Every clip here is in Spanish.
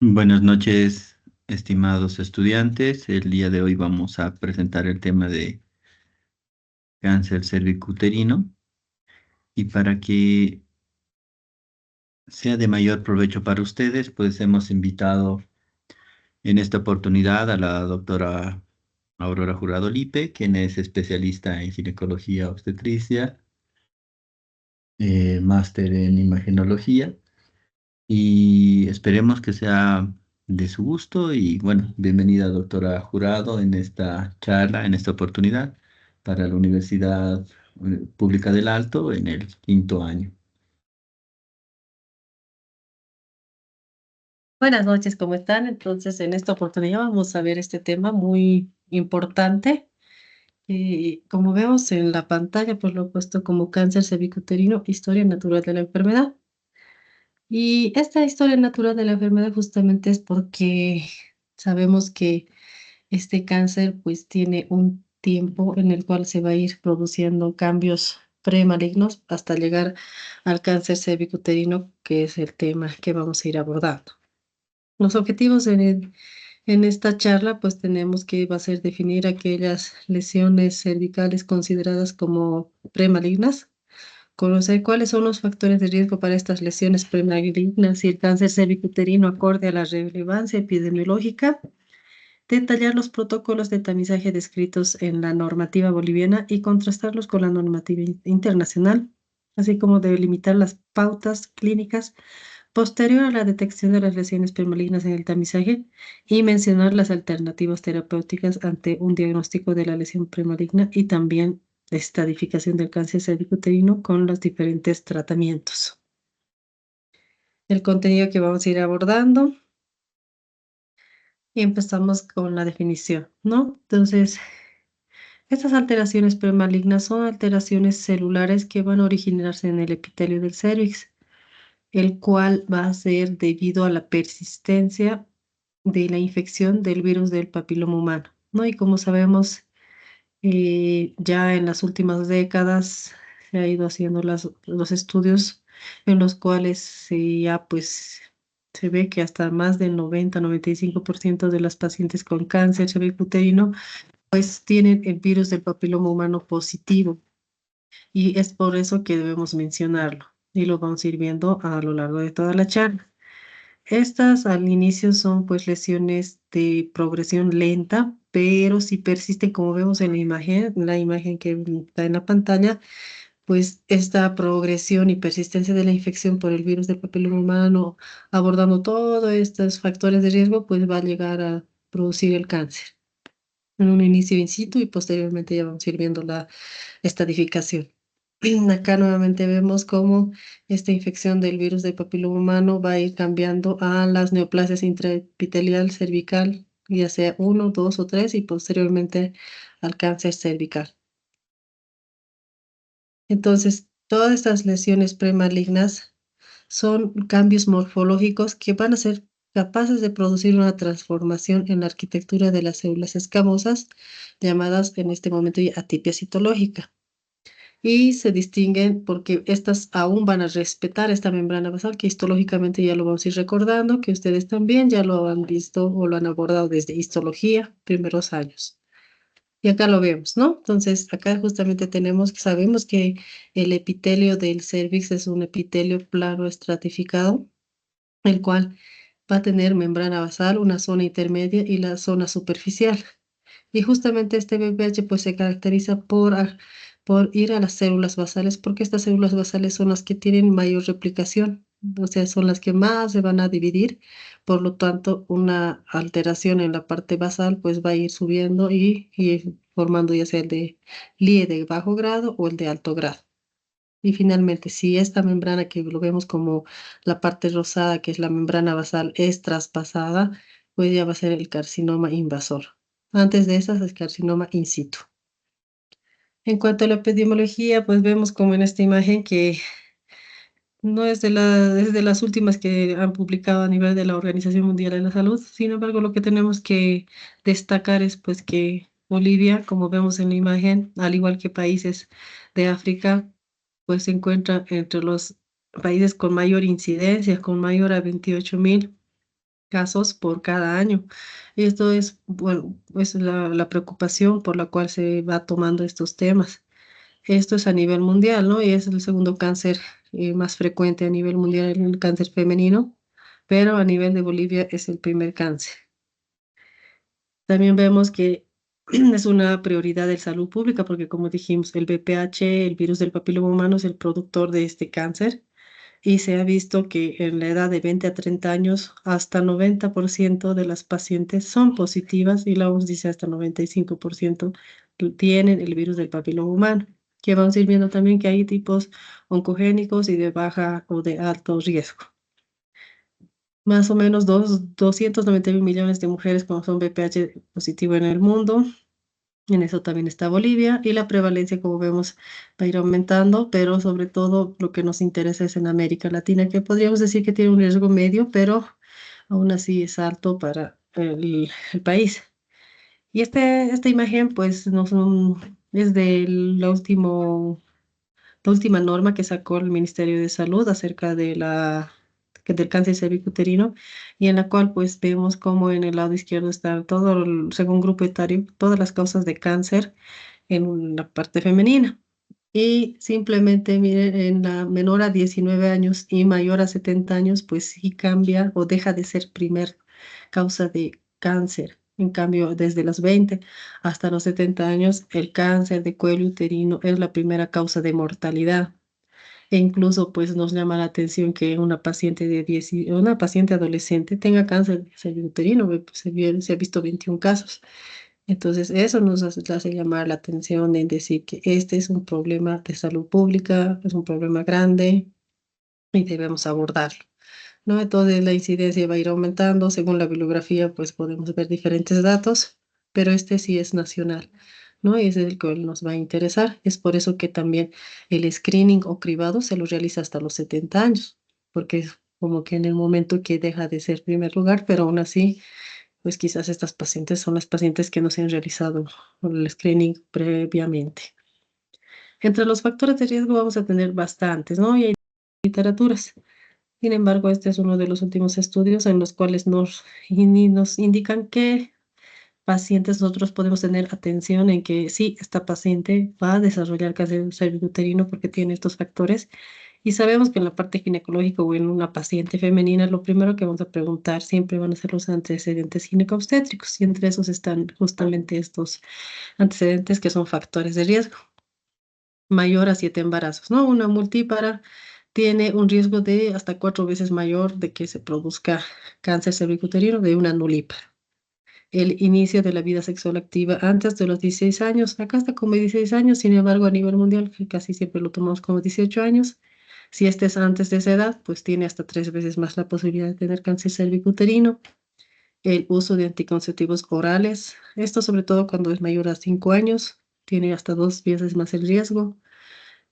Buenas noches, estimados estudiantes. El día de hoy vamos a presentar el tema de cáncer cervicuterino y para que sea de mayor provecho para ustedes, pues hemos invitado en esta oportunidad a la doctora Aurora Jurado Lipe, quien es especialista en ginecología obstetricia, máster en imagenología y esperemos que sea de su gusto y bueno, bienvenida doctora Jurado en esta charla, en esta oportunidad para la Universidad Pública del Alto en el quinto año. Buenas noches, ¿cómo están? Entonces, en esta oportunidad vamos a ver este tema muy importante. Como vemos en la pantalla, pues lo he puesto como cáncer cervicuterino, historia natural de la enfermedad. Y esta historia natural de la enfermedad justamente es porque sabemos que este cáncer pues tiene un tiempo en el cual se va a ir produciendo cambios premalignos hasta llegar al cáncer cervicuterino, que es el tema que vamos a ir abordando. Los objetivos en esta charla, pues tenemos que va a ser definir aquellas lesiones cervicales consideradas como premalignas, conocer cuáles son los factores de riesgo para estas lesiones premalignas y el cáncer cervicuterino acorde a la relevancia epidemiológica, detallar los protocolos de tamizaje descritos en la normativa boliviana y contrastarlos con la normativa internacional, así como delimitar las pautas clínicas posterior a la detección de las lesiones premalignas en el tamizaje y mencionar las alternativas terapéuticas ante un diagnóstico de la lesión premaligna y también estadificación del cáncer cervicuterino con los diferentes tratamientos. El contenido que vamos a ir abordando y empezamos con la definición, ¿no? Entonces, estas alteraciones premalignas son alteraciones celulares que van a originarse en el epitelio del cervix, el cual va a ser debido a la persistencia de la infección del virus del papiloma humano, ¿no? Y como sabemos, ya en las últimas décadas se ha ido haciendo los estudios en los cuales ya pues se ve que hasta más del 90-95% de las pacientes con cáncer cervicuterino pues tienen el virus del papiloma humano positivo y es por eso que debemos mencionarlo y lo vamos a ir viendo a lo largo de toda la charla. Estas al inicio son pues lesiones de progresión lenta, pero si persisten, como vemos en la imagen que está en la pantalla, pues esta progresión y persistencia de la infección por el virus del papiloma humano, abordando todos estos factores de riesgo, pues va a llegar a producir el cáncer en un inicio in situ y posteriormente ya vamos a ir viendo la estadificación. Acá nuevamente vemos cómo esta infección del virus del papiloma humano va a ir cambiando a las neoplasias intraepitelial cervical, ya sea uno, dos o tres, y posteriormente al cáncer cervical. Entonces, todas estas lesiones premalignas son cambios morfológicos que van a ser capaces de producir una transformación en la arquitectura de las células escamosas, llamadas en este momento ya atipia citológica. Y se distinguen porque estas aún van a respetar esta membrana basal, que histológicamente ya lo vamos a ir recordando, que ustedes también ya lo han visto o lo han abordado desde histología, primeros años. Y acá lo vemos, ¿no? Entonces, acá justamente sabemos que el epitelio del cérvix es un epitelio plano estratificado, el cual va a tener membrana basal, una zona intermedia y la zona superficial. Y justamente este BPH pues se caracteriza por ir a las células basales, porque estas células basales son las que tienen mayor replicación, o sea, son las que más se van a dividir, por lo tanto, una alteración en la parte basal pues va a ir subiendo y formando ya sea el de LIE de bajo grado o el de alto grado. Y finalmente, si esta membrana que lo vemos como la parte rosada, que es la membrana basal, es traspasada, pues ya va a ser el carcinoma invasor. Antes de esas, el carcinoma in situ. En cuanto a la epidemiología, pues vemos como en esta imagen que no es es de las últimas que han publicado a nivel de la Organización Mundial de la Salud. Sin embargo, lo que tenemos que destacar es pues que Bolivia, como vemos en la imagen, al igual que países de África, pues se encuentra entre los países con mayor incidencia, con mayor a 28.000. casos por cada año. Y esto es, bueno, es la preocupación por la cual se va tomando estos temas. Esto es a nivel mundial, ¿no? Y es el segundo cáncer más frecuente a nivel mundial, el cáncer femenino, pero a nivel de Bolivia es el primer cáncer. También vemos que es una prioridad de salud pública porque, como dijimos, el VPH, el virus del papiloma humano, es el productor de este cáncer y se ha visto que en la edad de 20 a 30 años, hasta 90% de las pacientes son positivas y la OMS dice hasta 95% tienen el virus del papiloma humano, que vamos a ir viendo también que hay tipos oncogénicos y de baja o de alto riesgo. Más o menos 291 millones de mujeres con VPH positivo en el mundo. En eso también está Bolivia y la prevalencia, como vemos, va a ir aumentando, pero sobre todo lo que nos interesa es en América Latina, que podríamos decir que tiene un riesgo medio, pero aún así es alto para el país. Y esta imagen, pues, es la última norma que sacó el Ministerio de Salud acerca de del cáncer cervicuterino y en la cual pues vemos como en el lado izquierdo está todo, según grupo etario, todas las causas de cáncer en la parte femenina. Y simplemente, miren, en la menor a 19 años y mayor a 70 años, pues sí cambia o deja de ser primer causa de cáncer. En cambio, desde los 20 hasta los 70 años, el cáncer de cuello uterino es la primera causa de mortalidad. E incluso, pues, nos llama la atención que una paciente una paciente adolescente tenga cáncer cervicuterino. Se ha visto 21 casos. Entonces, eso nos hace llamar la atención en decir que este es un problema de salud pública, es un problema grande y debemos abordarlo, ¿no? Entonces, la incidencia va a ir aumentando. Según la bibliografía, pues podemos ver diferentes datos, pero este sí es nacional, ¿no? Y es el que nos va a interesar. Es por eso que también el screening o cribado se lo realiza hasta los 70 años, porque es como que en el momento que deja de ser primer lugar, pero aún así pues quizás estas pacientes son las pacientes que no se han realizado el screening previamente. Entre los factores de riesgo vamos a tener bastantes, ¿no? Y hay literaturas. Sin embargo, este es uno de los últimos estudios en los cuales nos indican que pacientes nosotros podemos tener atención en que sí, esta paciente va a desarrollar cáncer cervicuterino porque tiene estos factores. Y sabemos que en la parte ginecológica o en una paciente femenina, lo primero que vamos a preguntar siempre van a ser los antecedentes ginecobstétricos, y entre esos están justamente estos antecedentes que son factores de riesgo. Mayor a 7 embarazos, ¿no? Una multípara tiene un riesgo de hasta 4 veces mayor de que se produzca cáncer cervicuterino de una nulípara. El inicio de la vida sexual activa antes de los 16 años, acá está como 16 años, sin embargo a nivel mundial que casi siempre lo tomamos como 18 años. Si este es antes de esa edad, pues tiene hasta 3 veces más la posibilidad de tener cáncer cervicuterino. El uso de anticonceptivos orales, esto sobre todo cuando es mayor a 5 años, tiene hasta 2 veces más el riesgo.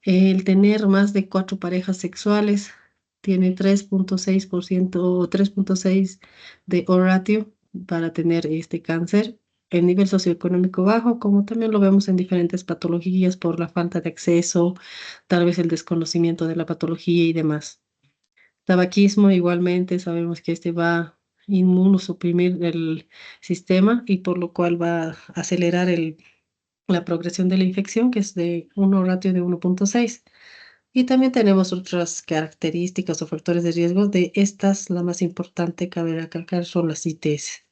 El tener más de 4 parejas sexuales tiene 3,6% o 3,6 de O-ratio para tener este cáncer. El nivel socioeconómico bajo, como también lo vemos en diferentes patologías por la falta de acceso, tal vez el desconocimiento de la patología y demás. Tabaquismo, igualmente, sabemos que este va a inmunosuprimir el sistema y por lo cual va a acelerar la progresión de la infección, que es de un ratio de 1,6. Y también tenemos otras características o factores de riesgo. De estas, la más importante, cabe recalcar, son las ITS.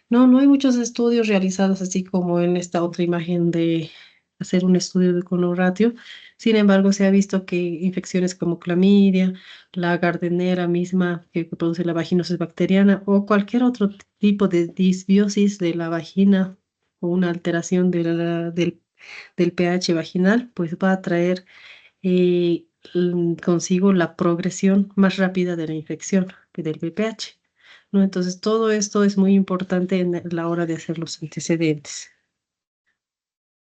No hay muchos estudios realizados así como en esta otra imagen de hacer un estudio con un ratio. Sin embargo, se ha visto que infecciones como clamidia, la gardенera misma que produce la vaginosis bacteriana o cualquier otro tipo de disbiosis de la vagina o una alteración del pH vaginal, pues va a traer consigo la progresión más rápida de la infección que del VPH, ¿no? Entonces, todo esto es muy importante en la hora de hacer los antecedentes.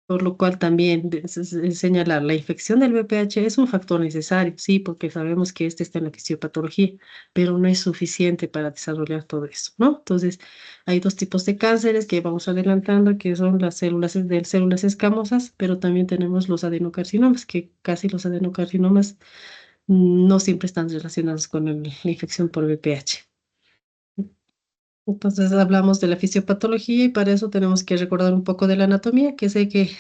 Por lo cual también señalar la infección del VPH es un factor necesario, sí, porque sabemos que este está en la fisiopatología, pero no es suficiente para desarrollar todo eso, ¿no? Entonces, hay dos tipos de cánceres que vamos adelantando, que son las células escamosas, pero también tenemos los adenocarcinomas, que casi los adenocarcinomas no siempre están relacionados con la infección por VPH. Entonces hablamos de la fisiopatología y para eso tenemos que recordar un poco de la anatomía, que sé que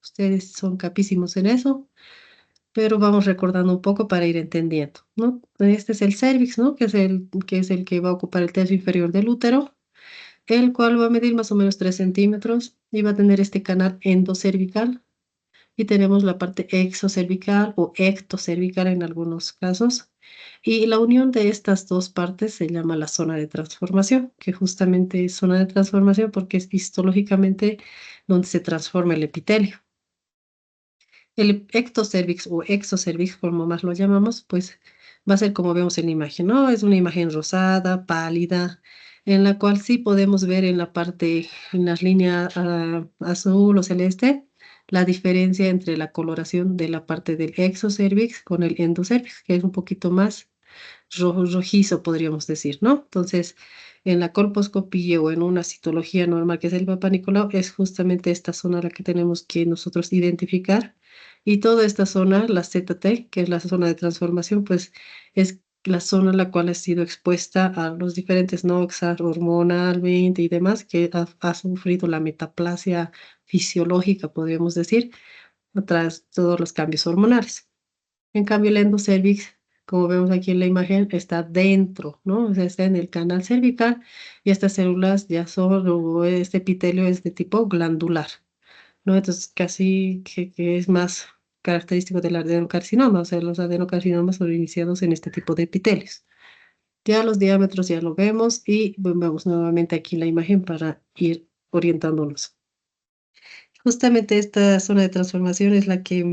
ustedes son capísimos en eso, pero vamos recordando un poco para ir entendiendo, ¿no? Este es el cervix, ¿no? Que es el que va a ocupar el tercio inferior del útero, el cual va a medir más o menos 3 centímetros y va a tener este canal endocervical. Y tenemos la parte exocervical o ectocervical en algunos casos. Y la unión de estas dos partes se llama la zona de transformación, que justamente es zona de transformación porque es histológicamente donde se transforma el epitelio. El ectocervix o exocervix, como más lo llamamos, pues va a ser como vemos en la imagen, ¿no? Es una imagen rosada, pálida, en la cual sí podemos ver en la parte, en las líneas azul o celeste, la diferencia entre la coloración de la parte del exocervix con el endocervix, que es un poquito más rojizo, podríamos decir, ¿no? Entonces, en la colposcopía o en una citología normal, que es el Papá Nicolau, es justamente esta zona la que tenemos que nosotros identificar. Y toda esta zona, la ZT, que es la zona de transformación, pues es la zona en la cual ha sido expuesta a los diferentes NOXA, hormonalmente y demás, que ha sufrido la metaplasia fisiológica, podríamos decir, tras todos los cambios hormonales. En cambio, el endocervix, como vemos aquí en la imagen, está dentro, ¿no? O sea, está en el canal cervical y estas células ya son, o este epitelio es de tipo glandular, ¿no? Entonces, casi que es más característico del adenocarcinoma, o sea, los adenocarcinomas son iniciados en este tipo de epitelios. Ya los diámetros ya lo vemos y vemos nuevamente aquí la imagen para ir orientándonos. Justamente esta zona de transformación es la que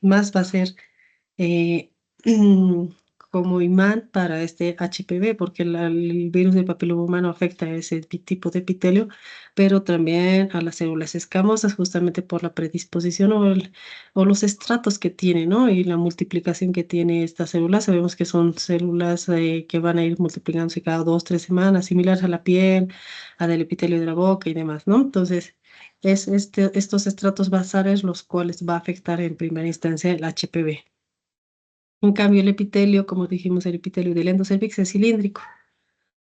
más va a ser eh, como imán para este HPV, porque el virus del papiloma humano afecta a ese tipo de epitelio, pero también a las células escamosas, justamente por la predisposición o los estratos que tiene, ¿no? Y la multiplicación que tiene esta célula. Sabemos que son células que van a ir multiplicándose cada 2, 3 semanas, similares a la piel, a del epitelio de la boca y demás, ¿no? Entonces, estos estratos basales los cuales va a afectar en primera instancia el HPV. En cambio, el epitelio, como dijimos, el epitelio del endocervix es cilíndrico,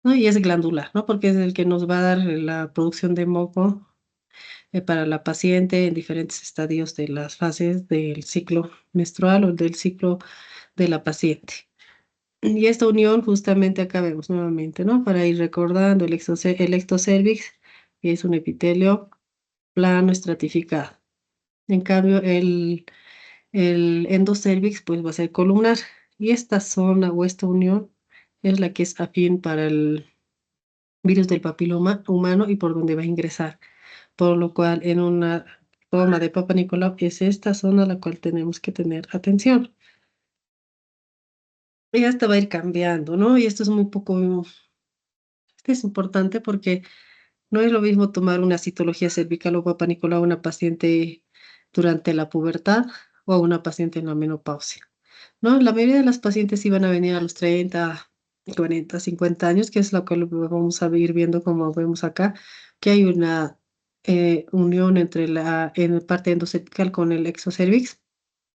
¿no? Y es glandular, ¿no? Porque es el que nos va a dar la producción de moco para la paciente en diferentes estadios de las fases del ciclo menstrual o del ciclo de la paciente. Y esta unión justamente acá vemos nuevamente, ¿no? Para ir recordando el ectocervix, que es un epitelio plano estratificado. En cambio, el endocervix pues va a ser columnar y esta zona o esta unión es la que es afín para el virus del papiloma humano y por donde va a ingresar. Por lo cual en una toma de Papa Nicolau es esta zona a la cual tenemos que tener atención. Y esta va a ir cambiando, ¿no? Y esto es muy poco, este es importante porque no es lo mismo tomar una citología cervical o Papa Nicolau a una paciente durante la pubertad o a una paciente en la menopausia. No, la mayoría de las pacientes iban a venir a los 30, 40, 50 años, que es lo que vamos a ir viendo como vemos acá, que hay una unión entre en la parte endocervical con el exocervix,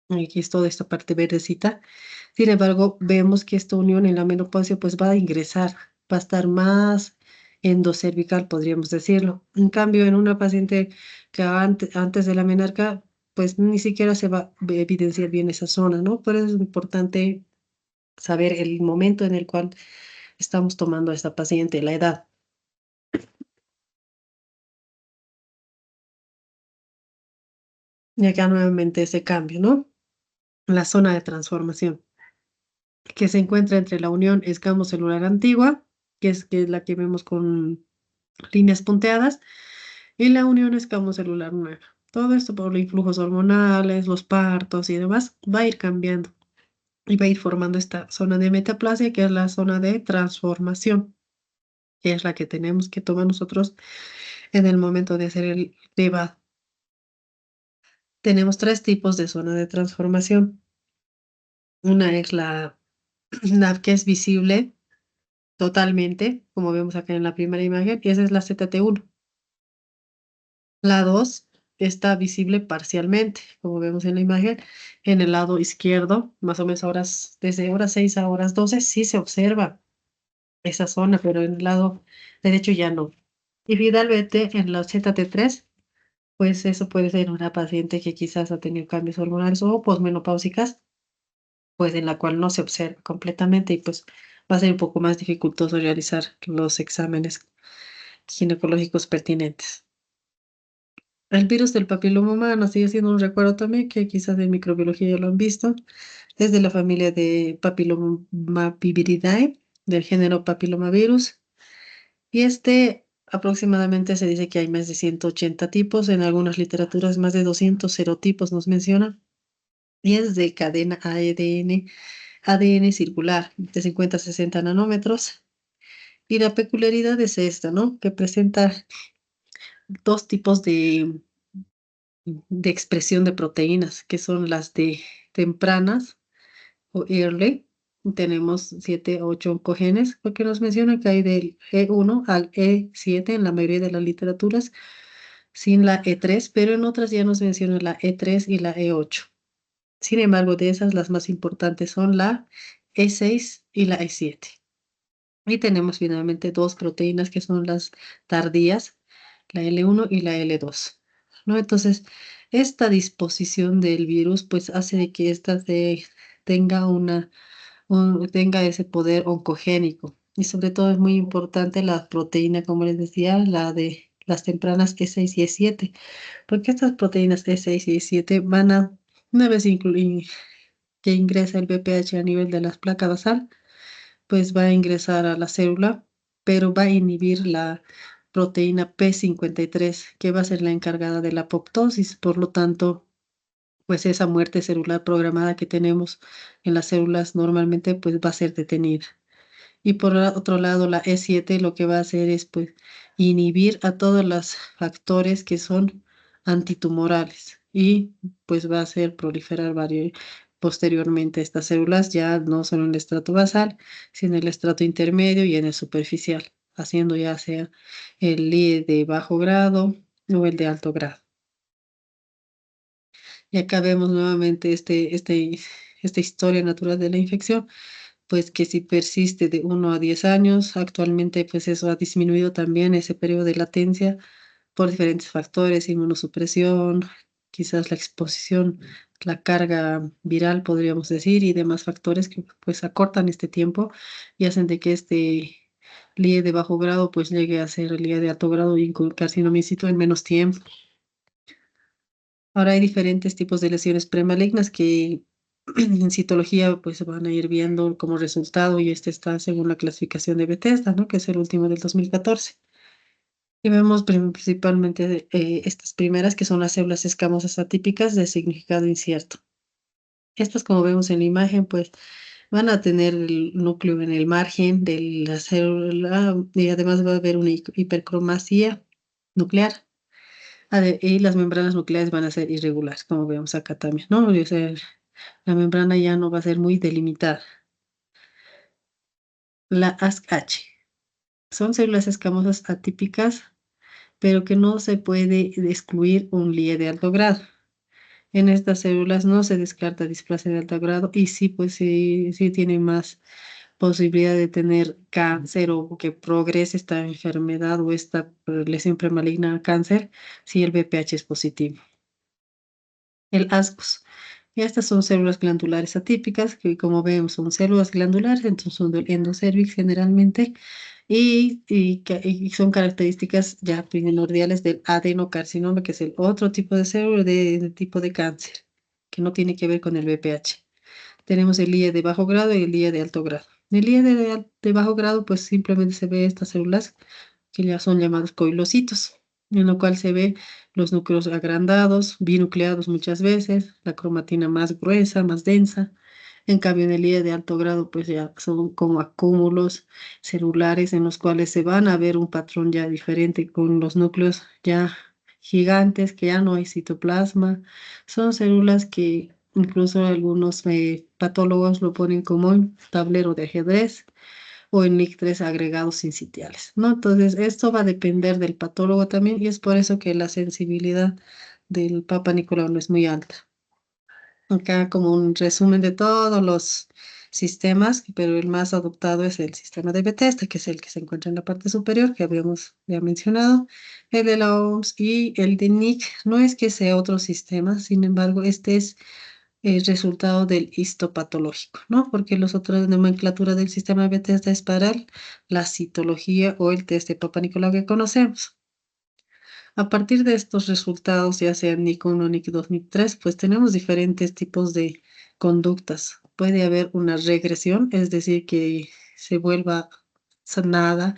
y aquí es toda esta parte verdecita. Sin embargo, vemos que esta unión en la menopausia pues va a ingresar, va a estar más endocervical, podríamos decirlo. En cambio, en una paciente que antes de la menarca, pues ni siquiera se va a evidenciar bien esa zona, ¿no? Por eso es importante saber el momento en el cual estamos tomando a esta paciente, la edad. Y acá nuevamente ese cambio, ¿no? La zona de transformación, que se encuentra entre la unión escamocelular antigua, que es la que vemos con líneas punteadas, y la unión escamocelular nueva. Todo esto por los influjos hormonales, los partos y demás, va a ir cambiando y va a ir formando esta zona de metaplasia, que es la zona de transformación, que es la que tenemos que tomar nosotros en el momento de hacer el cribado. Tenemos tres tipos de zona de transformación. Una es la que es visible totalmente, como vemos acá en la primera imagen, y esa es la ZT1. La 2 está visible parcialmente, como vemos en la imagen, en el lado izquierdo, más o menos desde horas 6 a horas 12, sí se observa esa zona, pero en el lado derecho ya no. Y finalmente, en la ZT3, pues eso puede ser una paciente que quizás ha tenido cambios hormonales o posmenopáusicas, pues en la cual no se observa completamente y pues va a ser un poco más dificultoso realizar los exámenes ginecológicos pertinentes. El virus del papiloma humano sigue siendo un recuerdo también que quizás en microbiología ya lo han visto. Es de la familia de Papillomaviridae, del género Papillomavirus. Y este aproximadamente se dice que hay más de 180 tipos, en algunas literaturas más de 200 serotipos nos menciona. Y es de cadena ADN circular de 50 a 60 nanómetros. Y la peculiaridad es esta, ¿no? Que presenta dos tipos de expresión de proteínas, que son las de tempranas o early. Tenemos 7 o 8 oncogenes, porque nos menciona que hay del E1 al E7 en la mayoría de las literaturas, sin la E3, pero en otras ya nos menciona la E3 y la E8. Sin embargo, de esas las más importantes son la E6 y la E7. Y tenemos finalmente dos proteínas que son las tardías, la L1 y la L2, ¿no? Entonces, esta disposición del virus pues hace de que ésta tenga tenga ese poder oncogénico. Y sobre todo es muy importante la proteína, como les decía, la de las tempranas E6 y E7, porque estas proteínas E6 y E7 van a, una vez que ingresa el BPH a nivel de las placas basal, pues va a ingresar a la célula, pero va a inhibir la proteína P53, que va a ser la encargada de la apoptosis. Por lo tanto, pues esa muerte celular programada que tenemos en las células normalmente pues va a ser detenida. Y por otro lado, la E7 lo que va a hacer es pues inhibir a todos los factores que son antitumorales y pues va a hacer proliferar posteriormente estas células ya no solo en el estrato basal, sino en el estrato intermedio y en el superficial, haciendo ya sea el LIE de bajo grado o el de alto grado. Y acá vemos nuevamente esta historia natural de la infección, pues que si persiste de 1 a 10 años, actualmente pues eso ha disminuido también ese periodo de latencia por diferentes factores, inmunosupresión, quizás la exposición, la carga viral, podríamos decir, y demás factores que pues acortan este tiempo y hacen de que este LIE de bajo grado pues llegue a ser el LIE de alto grado y con carcinoma in situ en menos tiempo. Ahora hay diferentes tipos de lesiones premalignas que en citología pues se van a ir viendo como resultado y este está según la clasificación de Bethesda, ¿no? Que es el último del 2014. Y vemos principalmente estas primeras que son las células escamosas atípicas de significado incierto. Estas, como vemos en la imagen, pues van a tener el núcleo en el margen de la célula y además va a haber una hipercromasia nuclear. Y las membranas nucleares van a ser irregulares, como vemos acá también, ¿no? O sea, la membrana ya no va a ser muy delimitada. La ASC-H son células escamosas atípicas, pero que no se puede excluir un LIE de alto grado. En estas células no se descarta displasia de alto grado y sí, pues sí tiene más posibilidad de tener cáncer o que progrese esta enfermedad o esta lesión premaligna a cáncer si el BPH es positivo. El ASCUS. Y estas son células glandulares atípicas, que como vemos son células glandulares, entonces son del endocervix generalmente, y son características ya primordiales del adenocarcinoma, que es el otro tipo de célula de tipo de cáncer, que no tiene que ver con el BPH. Tenemos el IE de bajo grado y el IE de alto grado. El IE de bajo grado, pues simplemente se ve estas células que ya son llamados coilocitos, en lo cual se ve los núcleos agrandados, binucleados muchas veces, la cromatina más gruesa, más densa. En cambio, en el IE de alto grado, pues ya son como acúmulos celulares en los cuales se van a ver un patrón ya diferente con los núcleos ya gigantes, que ya no hay citoplasma. Son células que incluso algunos patólogos lo ponen como un tablero de ajedrez o en NIC3 agregados sincitiales, ¿no? Entonces, esto va a depender del patólogo también y es por eso que la sensibilidad del Papa Nicolau no es muy alta. Acá como un resumen de todos los sistemas, pero el más adoptado es el sistema de Bethesda, que es el que se encuentra en la parte superior, que habíamos ya mencionado, el de la OMS y el de NIC. No es que sea otro sistema, sin embargo, este es el resultado del histopatológico, ¿no? Porque las otras nomenclatura del sistema de Bethesda es para la citología o el test de Papa Nicolau que conocemos. A partir de estos resultados, ya sea NIC 1, NIC 2, NIC 3, pues tenemos diferentes tipos de conductas. Puede haber una regresión, es decir, que se vuelva sanada.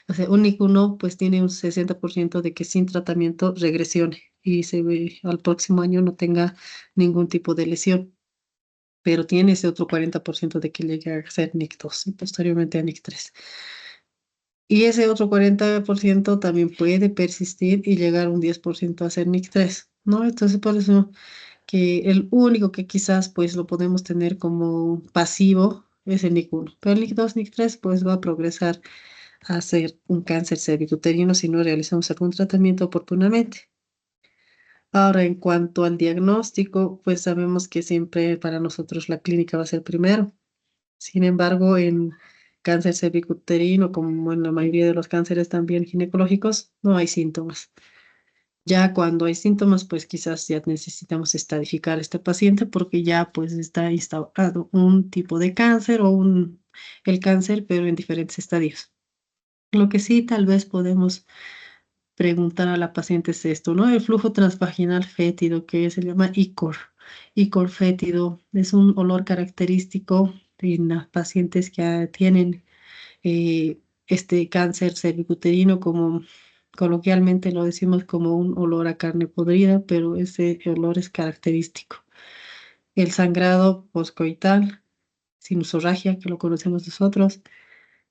O sea, un NIC 1 pues tiene un 60% de que sin tratamiento regresione y se ve al próximo año no tenga ningún tipo de lesión, pero tiene ese otro 40% de que llegue a ser NIC 2 y posteriormente a NIC 3. Y ese otro 40% también puede persistir y llegar un 10% a ser NIC 3, ¿no? Entonces, por eso que el único que quizás pues lo podemos tener como pasivo es el NIC 1, pero el NIC 2, NIC 3 pues va a progresar a ser un cáncer cervicuterino si no realizamos algún tratamiento oportunamente. Ahora, en cuanto al diagnóstico, pues sabemos que siempre para nosotros la clínica va a ser primero. Sin embargo, en cáncer cervicuterino, como en la mayoría de los cánceres también ginecológicos, no hay síntomas. Ya cuando hay síntomas, pues quizás ya necesitamos estadificar a este paciente porque ya pues está instaurado un tipo de cáncer o el cáncer, pero en diferentes estadios. Lo que sí tal vez podemos preguntar a la paciente es esto, ¿no? El flujo transvaginal fétido, que se llama ICOR. ICOR fétido es un olor característico en las pacientes que tienen este cáncer cervicuterino, como coloquialmente lo decimos como un olor a carne podrida, pero ese olor es característico. El sangrado poscoital, sinusorragia, que lo conocemos nosotros,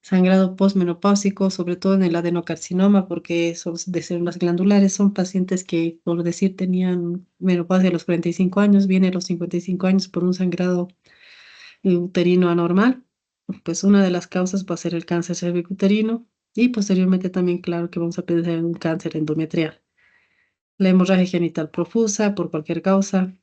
sangrado posmenopáusico, sobre todo en el adenocarcinoma, porque son de células glandulares, son pacientes que, por decir, tenían menopausia a los 45 años, viene a los 55 años por un sangrado uterino anormal. Pues una de las causas va a ser el cáncer cervicuterino y posteriormente también, claro, que vamos a pensar en un cáncer endometrial. La hemorragia genital profusa por cualquier causa,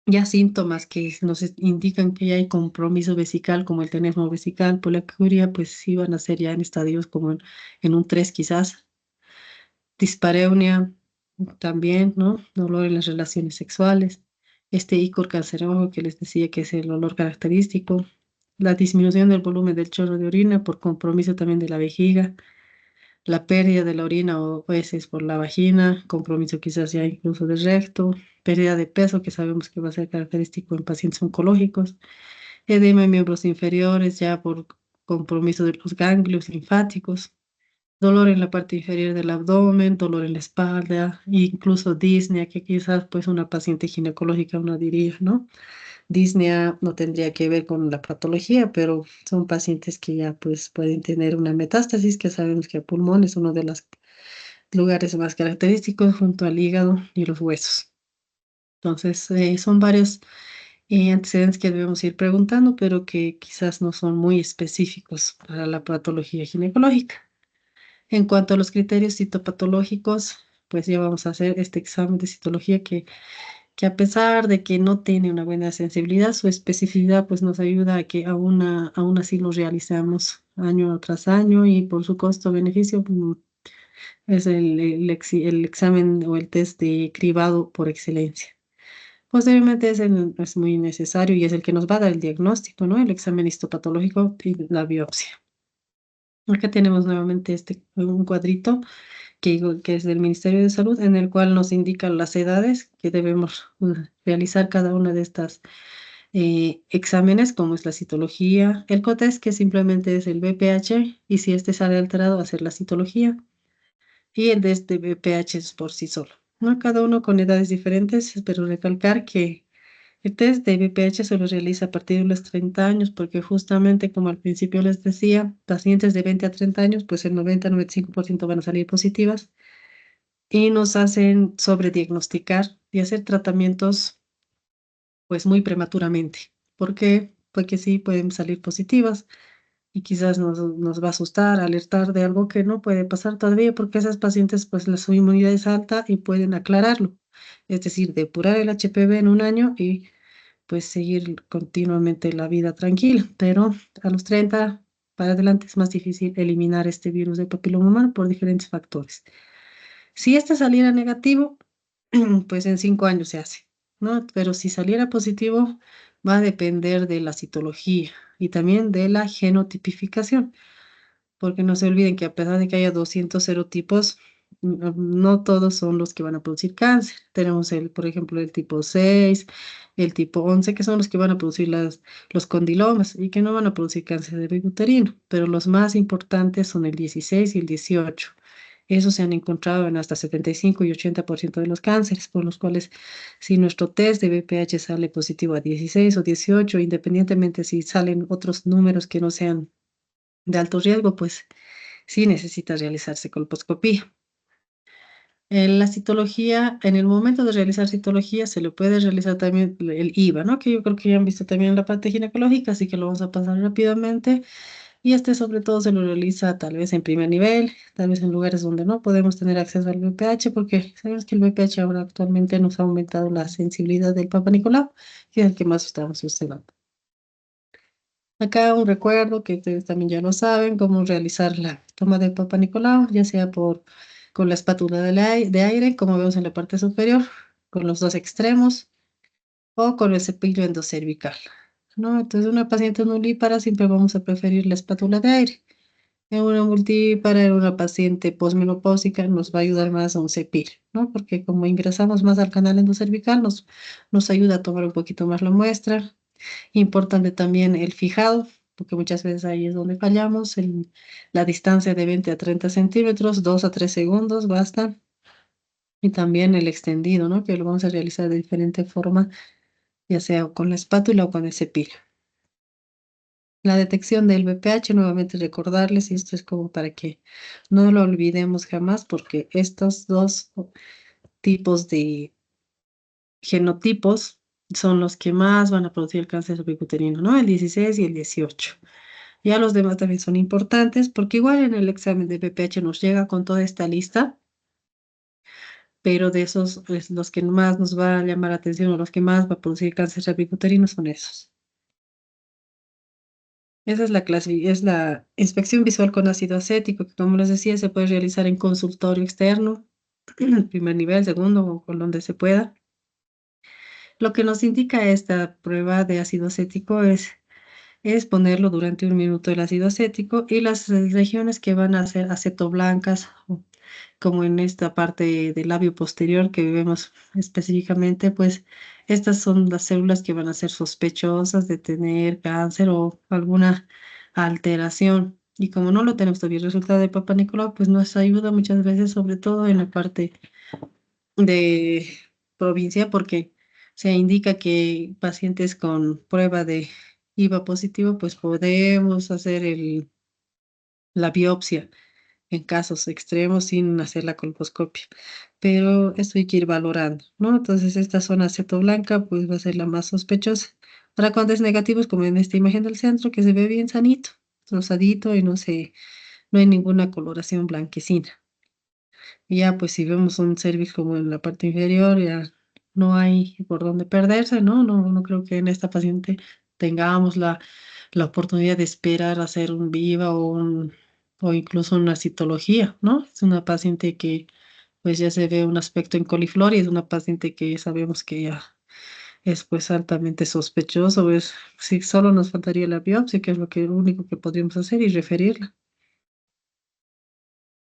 ya síntomas que nos indican que ya hay compromiso vesical, como el tenesmo vesical, poliacuria, pues sí van a ser ya en estadios como en un 3 quizás. Dispareunia también, ¿no? Dolor en las relaciones sexuales. Este icor canceroso que les decía que es el olor característico. La disminución del volumen del chorro de orina por compromiso también de la vejiga. La pérdida de la orina o heces por la vagina, compromiso quizás ya incluso del recto, pérdida de peso que sabemos que va a ser característico en pacientes oncológicos, edema en miembros inferiores ya por compromiso de los ganglios linfáticos, dolor en la parte inferior del abdomen, dolor en la espalda, incluso disnea, que quizás pues una paciente ginecológica uno diría, ¿no? Disnea no tendría que ver con la patología, pero son pacientes que ya pues pueden tener una metástasis, que sabemos que el pulmón es uno de los lugares más característicos junto al hígado y los huesos. Entonces, son varios antecedentes que debemos ir preguntando, pero que quizás no son muy específicos para la patología ginecológica. En cuanto a los criterios citopatológicos, pues ya vamos a hacer este examen de citología que a pesar de que no tiene una buena sensibilidad, su especificidad pues nos ayuda a que aún así lo realizamos año tras año y por su costo-beneficio es el examen o el test de cribado por excelencia. Posteriormente es muy necesario y es el que nos va a dar el diagnóstico, ¿no? El examen histopatológico y la biopsia. Acá tenemos nuevamente un cuadrito que es del Ministerio de Salud, en el cual nos indican las edades que debemos realizar cada una de estas exámenes, como es la citología, el COTES, que simplemente es el BPH, y si este sale alterado, hacer la citología, y el de este BPH es por sí solo, ¿no? Cada uno con edades diferentes, pero recalcar que el test de BPH se lo realiza a partir de los 30 años, porque justamente como al principio les decía, pacientes de 20 a 30 años, pues el 90-95% van a salir positivas y nos hacen sobrediagnosticar y hacer tratamientos pues muy prematuramente. ¿Por qué? Porque sí pueden salir positivas y quizás nos va a asustar, alertar de algo que no puede pasar todavía porque esas pacientes pues su inmunidad es alta y pueden aclararlo. Es decir, depurar el HPV en un año y pues seguir continuamente la vida tranquila, pero a los 30 para adelante es más difícil eliminar este virus del papiloma humano por diferentes factores. Si este saliera negativo, pues en 5 años se hace, ¿no? Pero si saliera positivo, va a depender de la citología y también de la genotipificación, porque no se olviden que a pesar de que haya 200 serotipos, no todos son los que van a producir cáncer. Tenemos por ejemplo, el tipo 6, el tipo 11, que son los que van a producir los condilomas y que no van a producir cáncer de uterino, pero los más importantes son el 16 y el 18. Esos se han encontrado en hasta 75 y 80% de los cánceres, por los cuales si nuestro test de BPH sale positivo a 16 o 18, independientemente si salen otros números que no sean de alto riesgo, pues sí necesita realizarse colposcopía. En la citología, en el momento de realizar citología, se le puede realizar también el IVA, ¿no? Que yo creo que ya han visto también en la parte ginecológica, así que lo vamos a pasar rápidamente. Y este sobre todo se lo realiza tal vez en primer nivel, tal vez en lugares donde no podemos tener acceso al VPH, porque sabemos que el VPH ahora actualmente nos ha aumentado la sensibilidad del Papa Nicolau, que es el que más estamos observando. Acá un recuerdo que ustedes también ya lo saben, cómo realizar la toma del Papa Nicolau, ya sea con la espátula de aire, como vemos en la parte superior, con los dos extremos, o con el cepillo endocervical, ¿no? Entonces, una paciente nulípara siempre vamos a preferir la espátula de aire. En una multípara, en una paciente posmenopáusica, nos va a ayudar más a un cepillo, ¿no? Porque como ingresamos más al canal endocervical, nos ayuda a tomar un poquito más la muestra. Importante también el fijado, porque muchas veces ahí es donde fallamos. La distancia de 20 a 30 centímetros, 2 a 3 segundos basta. Y también el extendido, ¿no? Que lo vamos a realizar de diferente forma, ya sea con la espátula o con el cepillo. La detección del VPH, nuevamente recordarles, y esto es como para que no lo olvidemos jamás, porque estos dos tipos de genotipos son los que más van a producir el cáncer cervicuterino, ¿no? El 16 y el 18. Ya los demás también son importantes, porque igual en el examen de VPH nos llega con toda esta lista, pero de esos, pues, los que más nos va a llamar la atención o los que más va a producir cáncer cervicuterino son esos. Esa es la inspección visual con ácido acético, que como les decía, se puede realizar en consultorio externo, primer nivel, segundo, o con donde se pueda. Lo que nos indica esta prueba de ácido acético es ponerlo durante 1 minuto el ácido acético y las regiones que van a ser acetoblancas, como en esta parte del labio posterior que vemos específicamente, pues estas son las células que van a ser sospechosas de tener cáncer o alguna alteración. Y como no lo tenemos todavía el resultado de Papa Nicolau, pues nos ayuda muchas veces, sobre todo en la parte de provincia, porque se indica que pacientes con prueba de IVA positivo, pues podemos hacer la biopsia en casos extremos sin hacer la colposcopia. Pero esto hay que ir valorando, ¿no? Entonces esta zona blanca pues va a ser la más sospechosa. Para cuando es negativo, es como en esta imagen del centro, que se ve bien sanito, rosadito y no hay ninguna coloración blanquecina. Y ya pues si vemos un cervix como en la parte inferior, ya no hay por dónde perderse, ¿no? No creo que en esta paciente tengamos la oportunidad de esperar a hacer un VIVA o incluso una citología, ¿no? Es una paciente que pues ya se ve un aspecto en coliflor y es una paciente que sabemos que ya es pues altamente sospechoso, pues sí, solo nos faltaría la biopsia, que es lo único que podríamos hacer y referirla.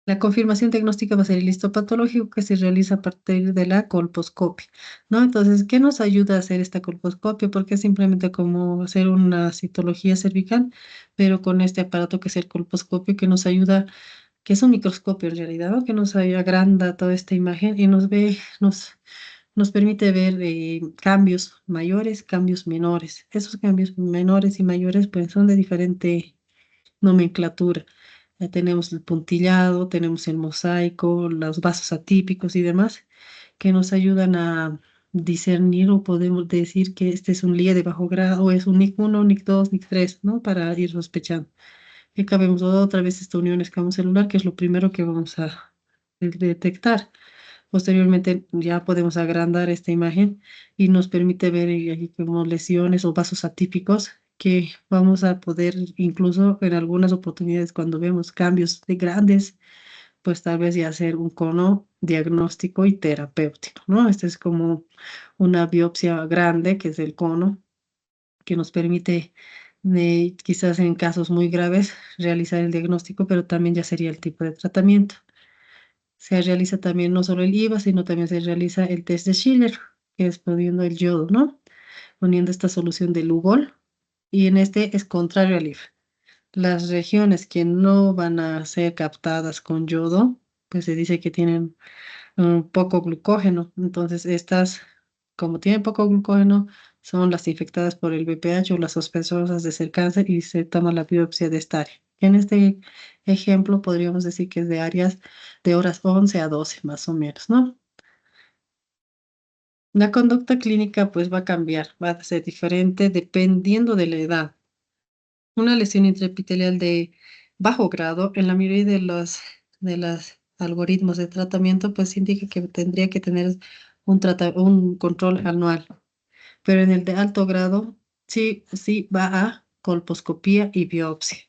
La confirmación diagnóstica va a ser el histopatológico que se realiza a partir de la colposcopia, ¿no? Entonces, ¿qué nos ayuda a hacer esta colposcopia? Porque es simplemente como hacer una citología cervical, pero con este aparato que es el colposcopio que nos ayuda, que es un microscopio en realidad, ¿no? Que nos agranda toda esta imagen y nos permite ver cambios mayores, cambios menores. Esos cambios menores y mayores pues son de diferente nomenclatura. Ya tenemos el puntillado, tenemos el mosaico, los vasos atípicos y demás, que nos ayudan a discernir o podemos decir que este es un LIE de bajo grado, o es un NIC 1, NIC 2, NIC 3, ¿no? Para ir sospechando. Y acá vemos otra vez esta unión escamocelular, que es lo primero que vamos a detectar, Posteriormente ya podemos agrandar esta imagen y nos permite ver aquí como lesiones o vasos atípicos que vamos a poder incluso en algunas oportunidades cuando vemos cambios de grandes, pues tal vez ya hacer un cono diagnóstico y terapéutico, ¿no? Este es como una biopsia grande, que es el cono, que nos permite quizás en casos muy graves realizar el diagnóstico, pero también ya sería el tipo de tratamiento. Se realiza también no solo el IVA, sino también se realiza el test de Schiller, que es poniendo el yodo, ¿no? Poniendo esta solución de Lugol, y en este es contrario al IVA. Las regiones que no van a ser captadas con yodo, pues se dice que tienen poco glucógeno. Entonces, estas, como tienen poco glucógeno, son las infectadas por el VPH o las sospechosas de ser cáncer y se toma la biopsia de esta área. En este ejemplo, podríamos decir que es de áreas de horas 11 a 12, más o menos, ¿no? La conducta clínica, pues, va a cambiar, va a ser diferente dependiendo de la edad. Una lesión intraepitelial de bajo grado, en la mayoría de los algoritmos de tratamiento, pues indica que tendría que tener un control anual. Pero en el de alto grado, sí va a colposcopía y biopsia.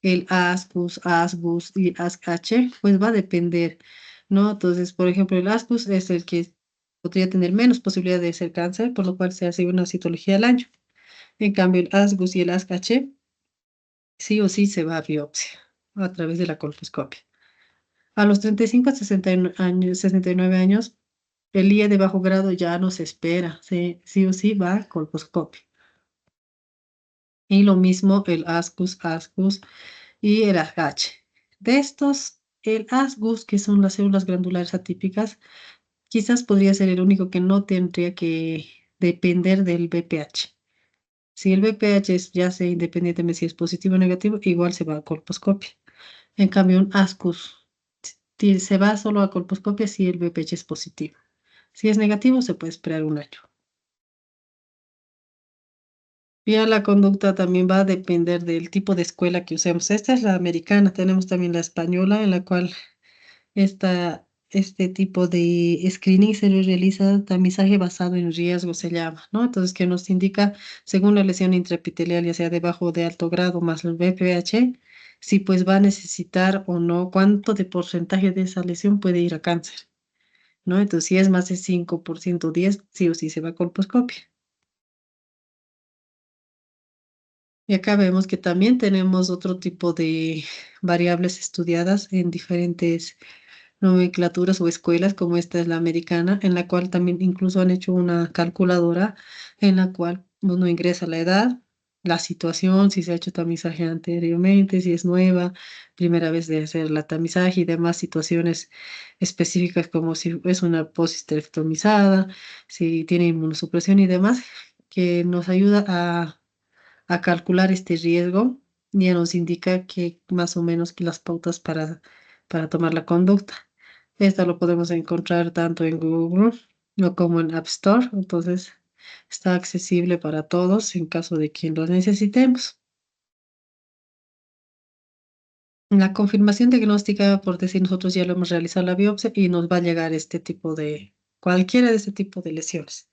El ASBUS y ASH, pues va a depender, ¿no? Entonces, por ejemplo, el ASBUS es el que podría tener menos posibilidad de ser cáncer, por lo cual se hace una citología al año. En cambio, el ASBUS y el ASH sí o sí se va a biopsia a través de la colposcopia. A los 35 a 69 años, el IA de bajo grado ya no se espera, sí o sí va a colposcopia. Y lo mismo el ASCUS y el AH. De estos, el ASGUS, que son las células glandulares atípicas, quizás podría ser el único que no tendría que depender del BPH. Si el BPH ya sea independientemente si es positivo o negativo, igual se va a colposcopia. En cambio, un ASCUS se va solo a colposcopia si el BPH es positivo. Si es negativo, se puede esperar un año. Ya la conducta también va a depender del tipo de escuela que usemos. Esta es la americana, tenemos también la española, en la cual este tipo de screening se le realiza tamizaje basado en riesgo, se llama, ¿no? Entonces, que nos indica, según la lesión intraepitelial, ya sea de bajo o de alto grado, más el BPH, si pues va a necesitar o no, cuánto de porcentaje de esa lesión puede ir a cáncer, ¿no? Entonces, si es más de 5%, 10, sí o sí se va a colposcopia. Y acá vemos que también tenemos otro tipo de variables estudiadas en diferentes nomenclaturas o escuelas, como esta es la americana, en la cual también incluso han hecho una calculadora en la cual uno ingresa la edad, la situación, si se ha hecho tamizaje anteriormente, si es nueva, primera vez de hacer la tamizaje y demás situaciones específicas como si es una poshisterectomizada, si tiene inmunosupresión y demás, que nos ayuda a calcular este riesgo, ya nos indica que más o menos que las pautas para tomar la conducta. Esta lo podemos encontrar tanto en Google como en App Store, entonces está accesible para todos en caso de que lo necesitemos. La confirmación diagnóstica, por decir nosotros ya lo hemos realizado la biopsia y nos va a llegar cualquiera de este tipo de lesiones,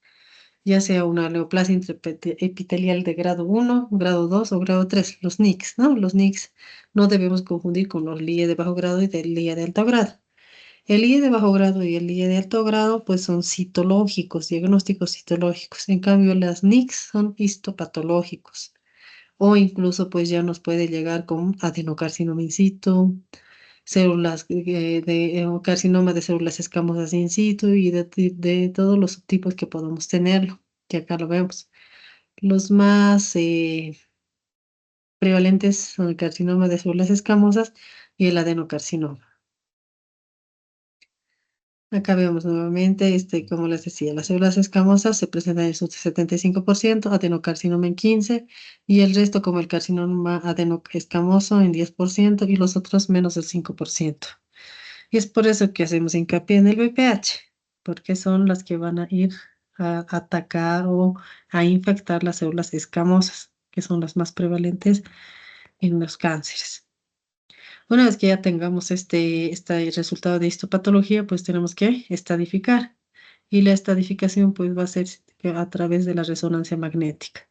ya sea una neoplasia intraepitelial de grado 1, grado 2 o grado 3, los NICs, ¿no? Los NICs no debemos confundir con los LIE de bajo grado y del LIE de alto grado. El IE de bajo grado y el IE de alto grado, pues son citológicos, diagnósticos citológicos. En cambio, las NICs son histopatológicos. O incluso, pues ya nos puede llegar con adenocarcinoma in situ, células o carcinoma de células escamosas in situ y de todos los tipos que podemos tenerlo, que acá lo vemos. Los más prevalentes son el carcinoma de células escamosas y el adenocarcinoma. Acá vemos nuevamente, como les decía, las células escamosas se presentan en su 75%, adenocarcinoma en 15%, y el resto como el carcinoma adenoescamoso en 10%, y los otros menos del 5%. Y es por eso que hacemos hincapié en el VPH, porque son las que van a ir a atacar o a infectar las células escamosas, que son las más prevalentes en los cánceres. Una vez que ya tengamos este resultado de histopatología, pues tenemos que estadificar. Y la estadificación pues va a ser a través de la resonancia magnética.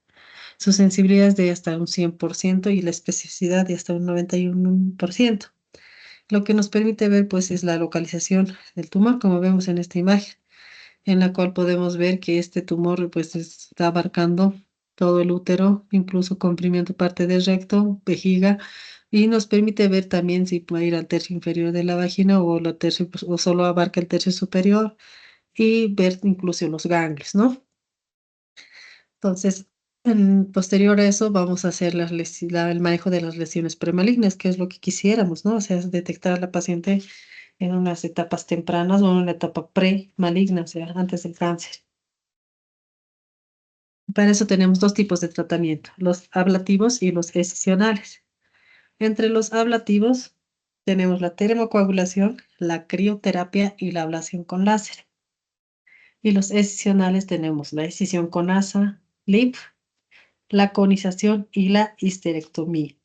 Su sensibilidad es de hasta un 100% y la especificidad de hasta un 91%. Lo que nos permite ver pues es la localización del tumor, como vemos en esta imagen, en la cual podemos ver que este tumor pues está abarcando todo el útero, incluso comprimiendo parte del recto, vejiga, y nos permite ver también si puede ir al tercio inferior de la vagina o, o solo abarca el tercio superior y ver incluso los ganglios, ¿no? Entonces, posterior a eso, vamos a hacer el manejo de las lesiones premalignas, que es lo que quisiéramos, ¿no? O sea, es detectar a la paciente en unas etapas tempranas o en una etapa pre-maligna, o sea, antes del cáncer. Para eso tenemos dos tipos de tratamiento, los ablativos y los excisionales. Entre los ablativos tenemos la termocoagulación, la crioterapia y la ablación con láser. Y los excisionales tenemos la excisión con asa, LIP, la conización y la histerectomía.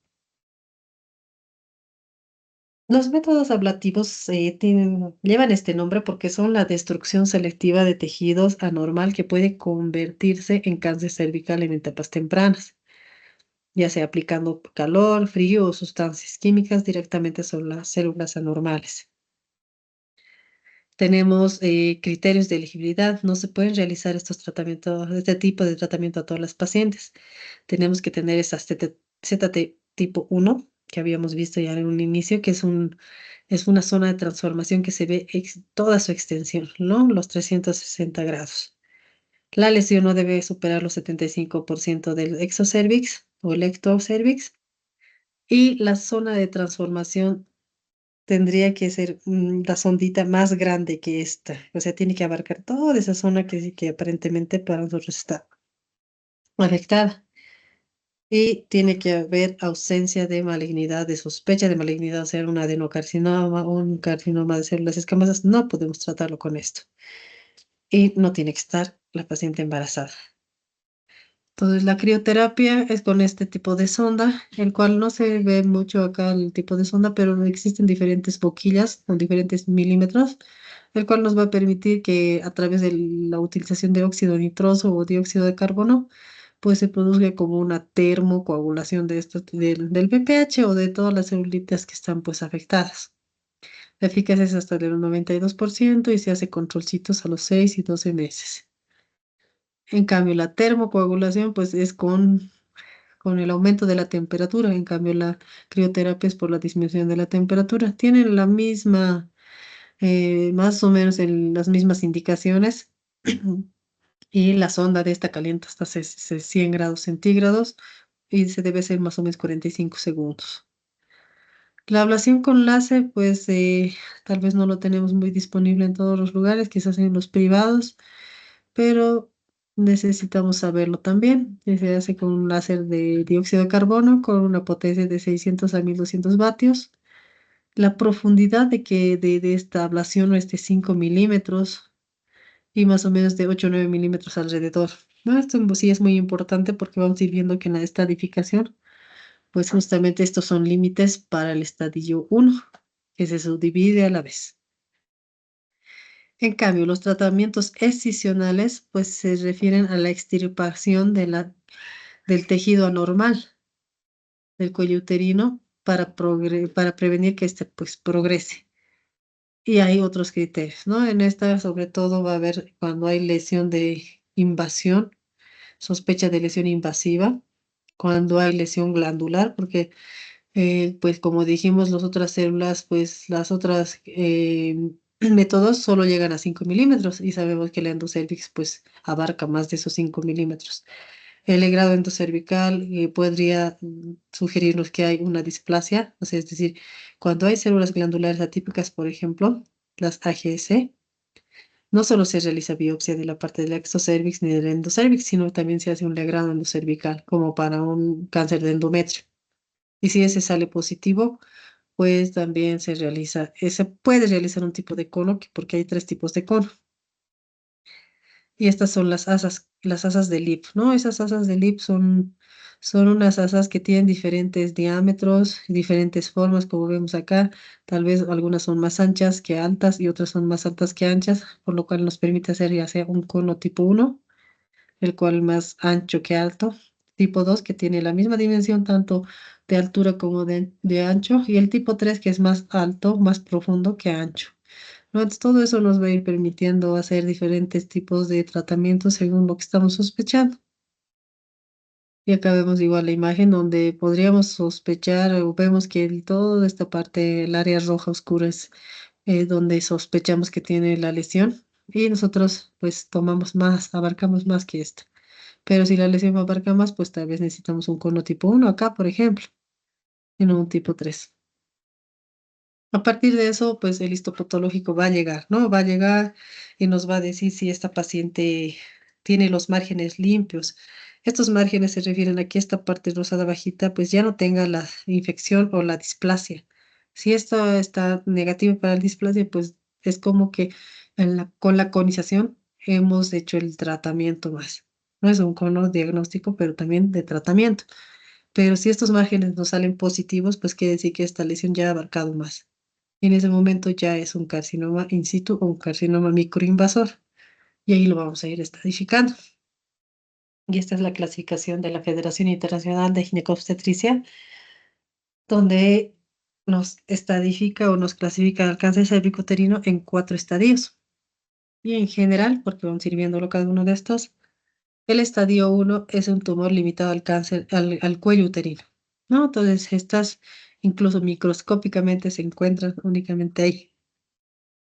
Los métodos ablativos llevan este nombre porque son la destrucción selectiva de tejidos anormal que puede convertirse en cáncer cervical en etapas tempranas, ya sea aplicando calor, frío o sustancias químicas directamente sobre las células anormales. Tenemos criterios de elegibilidad. No se pueden realizar estos tratamientos, este tipo de tratamiento a todas las pacientes. Tenemos que tener esa ZT tipo 1 que habíamos visto ya en un inicio, que es una zona de transformación que se ve toda su extensión, ¿no? Los 360 grados. La lesión no debe superar los 75% del exocervix o el ectocervix y la zona de transformación tendría que ser la sondita más grande que esta. O sea, tiene que abarcar toda esa zona que aparentemente para nosotros está afectada. Y tiene que haber ausencia de malignidad, de sospecha de malignidad, o sea, un adenocarcinoma o un carcinoma de células escamosas. No podemos tratarlo con esto. Y no tiene que estar la paciente embarazada. Entonces, la crioterapia es con este tipo de sonda, el cual no se ve mucho acá el tipo de sonda, pero existen diferentes boquillas con diferentes milímetros, el cual nos va a permitir que a través de la utilización de óxido nitroso o dióxido de carbono, pues se produzca como una termocoagulación de esto, del BPH o de todas las celulitas que están pues afectadas. La eficacia es hasta del 92% y se hace controlcitos a los 6 y 12 meses. En cambio, la termocoagulación pues es con el aumento de la temperatura. En cambio, la crioterapia es por la disminución de la temperatura. Tienen la misma, más o menos las mismas indicaciones. Y la sonda de esta calienta hasta 100 grados centígrados y se debe hacer más o menos 45 segundos. La ablación con láser, pues tal vez no lo tenemos muy disponible en todos los lugares, quizás en los privados, pero necesitamos saberlo también. Se hace con un láser de dióxido de carbono con una potencia de 600 a 1200 vatios. La profundidad de esta ablación es de 5 milímetros y más o menos de 8 o 9 milímetros alrededor. ¿No? Esto sí es muy importante porque vamos a ir viendo que en la estadificación, pues justamente estos son límites para el estadio 1, que se subdivide a la vez. En cambio, los tratamientos excisionales pues se refieren a la extirpación del tejido anormal del cuello uterino para prevenir que este pues progrese. Y hay otros criterios, ¿no? En esta sobre todo va a haber cuando hay lesión de invasión, sospecha de lesión invasiva, cuando hay lesión glandular, porque pues como dijimos, las otras células, pues las otras métodos solo llegan a 5 milímetros y sabemos que la endocervix pues abarca más de esos 5 milímetros. El grado endocervical podría sugerirnos que hay una displasia, o sea, es decir, cuando hay células glandulares atípicas, por ejemplo, las AGS, no solo se realiza biopsia de la parte del exocervix ni del endocervix, sino también se hace un legrado endocervical, como para un cáncer de endometrio. Y si ese sale positivo, pues también se puede realizar un tipo de cono, porque hay tres tipos de cono. Y estas son las asas de Lip, ¿no? Esas asas de Lip son Son unas asas que tienen diferentes diámetros, diferentes formas, como vemos acá. Tal vez algunas son más anchas que altas y otras son más altas que anchas, por lo cual nos permite hacer ya sea un cono tipo uno, el cual más ancho que alto, tipo 2 que tiene la misma dimensión tanto de altura como de ancho, y el tipo 3 que es más alto, más profundo que ancho. ¿No? Entonces, todo eso nos va a ir permitiendo hacer diferentes tipos de tratamientos según lo que estamos sospechando. Y acá vemos igual la imagen donde podríamos sospechar o vemos que toda esta parte, el área roja oscura es donde sospechamos que tiene la lesión y nosotros pues tomamos más, abarcamos más que esto. Pero si la lesión abarca más, pues tal vez necesitamos un cono tipo uno acá, por ejemplo, y no un tipo 3. A partir de eso, pues el histopatológico va a llegar, ¿no? Va a llegar y nos va a decir si esta paciente tiene los márgenes limpios. Estos márgenes se refieren a que esta parte rosada bajita, pues ya no tenga la infección o la displasia. Si esto está negativo para la displasia, pues es como que con la conización hemos hecho el tratamiento más. No es un cono diagnóstico, pero también de tratamiento. Pero si estos márgenes no salen positivos, pues quiere decir que esta lesión ya ha abarcado más. En ese momento ya es un carcinoma in situ o un carcinoma microinvasor. Y ahí lo vamos a ir estadificando. Y esta es la clasificación de la Federación Internacional de Ginecobstetricia, donde nos estadifica o nos clasifica el cáncer cervicuterino en 4 estadios. Y en general, porque vamos a ir viéndolo cada uno de estos, el estadio uno es un tumor limitado al cáncer, al cuello uterino, ¿no? Entonces, estas incluso microscópicamente se encuentran únicamente ahí.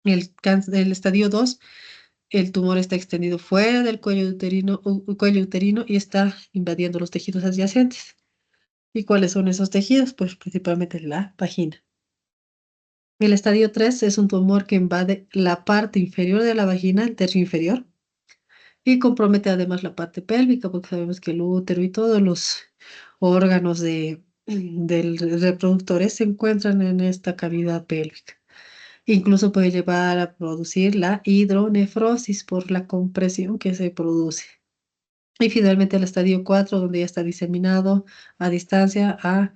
El estadio 2, el tumor está extendido fuera del cuello uterino y está invadiendo los tejidos adyacentes. ¿Y cuáles son esos tejidos? Pues principalmente la vagina. El estadio 3 es un tumor que invade la parte inferior de la vagina, el tercio inferior, y compromete además la parte pélvica, porque sabemos que el útero y todos los órganos del reproductores se encuentran en esta cavidad pélvica. Incluso puede llevar a producir la hidronefrosis por la compresión que se produce. Y finalmente el estadio 4, donde ya está diseminado a distancia a